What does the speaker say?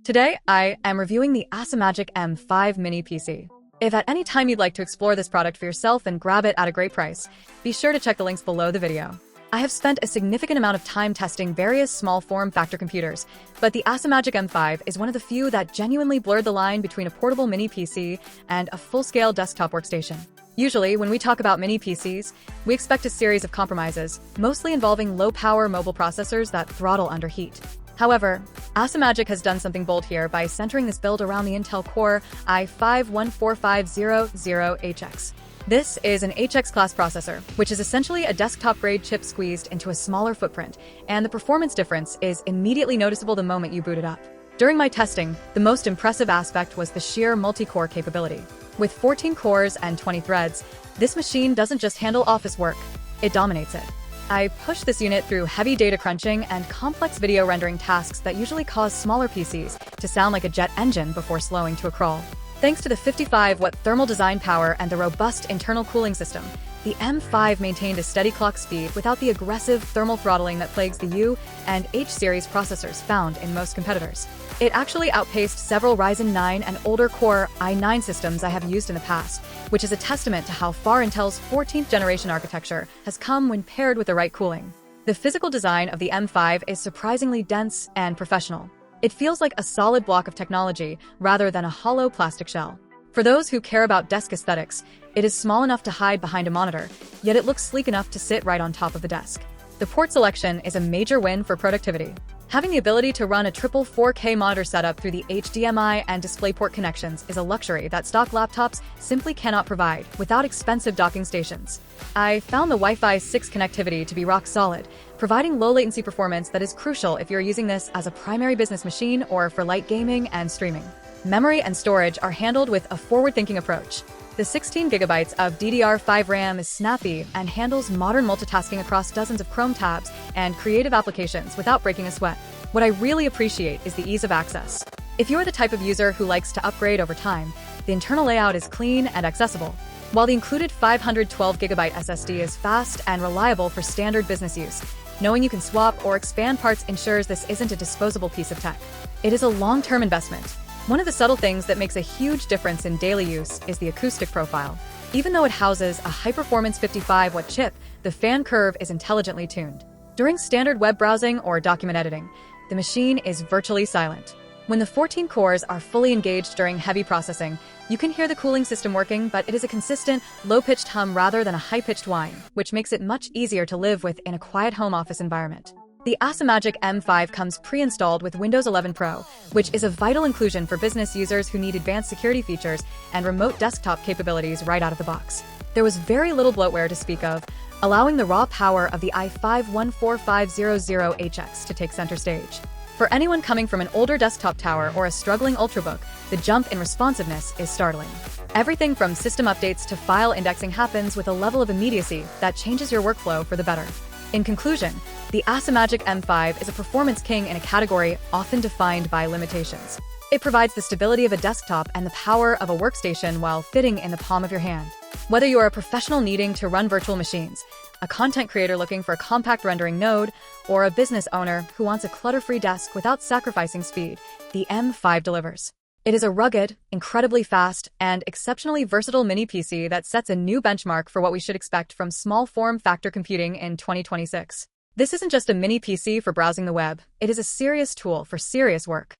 Today, I am reviewing the ACEMAGIC M5 mini PC. If at any time you'd like to explore this product for yourself and grab it at a great price, be sure to check the links below the video. I have spent a significant amount of time testing various small form factor computers, but the ACEMAGIC M5 is one of the few that genuinely blurred the line between a portable mini PC and a full-scale desktop workstation. Usually, when we talk about mini PCs, we expect a series of compromises, mostly involving low-power mobile processors that throttle under heat. However, ACEMAGIC has done something bold here by centering this build around the Intel Core i5-14500HX. This is an HX class processor, which is essentially a desktop-grade chip squeezed into a smaller footprint, and the performance difference is immediately noticeable the moment you boot it up. During my testing, the most impressive aspect was the sheer multi-core capability. With 14 cores and 20 threads, this machine doesn't just handle office work, it dominates it. I pushed this unit through heavy data crunching and complex video rendering tasks that usually cause smaller PCs to sound like a jet engine before slowing to a crawl. Thanks to the 55-watt thermal design power and the robust internal cooling system, the M5 maintained a steady clock speed without the aggressive thermal throttling that plagues the U and H series processors found in most competitors. It actually outpaced several Ryzen 9 and older Core i9 systems I have used in the past, which is a testament to how far Intel's 14th generation architecture has come when paired with the right cooling. The physical design of the M5 is surprisingly dense and professional. It feels like a solid block of technology rather than a hollow plastic shell. For those who care about desk aesthetics, it is small enough to hide behind a monitor, yet it looks sleek enough to sit right on top of the desk. The port selection is a major win for productivity. Having the ability to run a triple 4K monitor setup through the HDMI and DisplayPort connections is a luxury that stock laptops simply cannot provide without expensive docking stations. I found the Wi-Fi 6 connectivity to be rock solid, providing low latency performance that is crucial if you're using this as a primary business machine or for light gaming and streaming. Memory and storage are handled with a forward-thinking approach. The 16 GB of DDR5 RAM is snappy and handles modern multitasking across dozens of Chrome tabs and creative applications without breaking a sweat. What I really appreciate is the ease of access. If you're the type of user who likes to upgrade over time, the internal layout is clean and accessible, while the included 512 GB SSD is fast and reliable for standard business use. Knowing you can swap or expand parts ensures this isn't a disposable piece of tech. It is a long-term investment. One of the subtle things that makes a huge difference in daily use is the acoustic profile. Even though it houses a high-performance 55-watt chip, the fan curve is intelligently tuned. During standard web browsing or document editing, the machine is virtually silent. When the 14 cores are fully engaged during heavy processing, you can hear the cooling system working, but it is a consistent, low-pitched hum rather than a high-pitched whine, which makes it much easier to live with in a quiet home office environment. The ACEMAGIC M5 comes pre-installed with Windows 11 Pro, which is a vital inclusion for business users who need advanced security features and remote desktop capabilities right out of the box. There was very little bloatware to speak of, allowing the raw power of the i5-14500HX to take center stage. For anyone coming from an older desktop tower or a struggling Ultrabook, the jump in responsiveness is startling. Everything from system updates to file indexing happens with a level of immediacy that changes your workflow for the better. In conclusion, the ACEMAGIC M5 is a performance king in a category often defined by limitations. It provides the stability of a desktop and the power of a workstation while fitting in the palm of your hand. Whether you are a professional needing to run virtual machines, a content creator looking for a compact rendering node, or a business owner who wants a clutter-free desk without sacrificing speed, the M5 delivers. It is a rugged, incredibly fast, and exceptionally versatile mini PC that sets a new benchmark for what we should expect from small form factor computing in 2026. This isn't just a mini PC for browsing the web, it is a serious tool for serious work.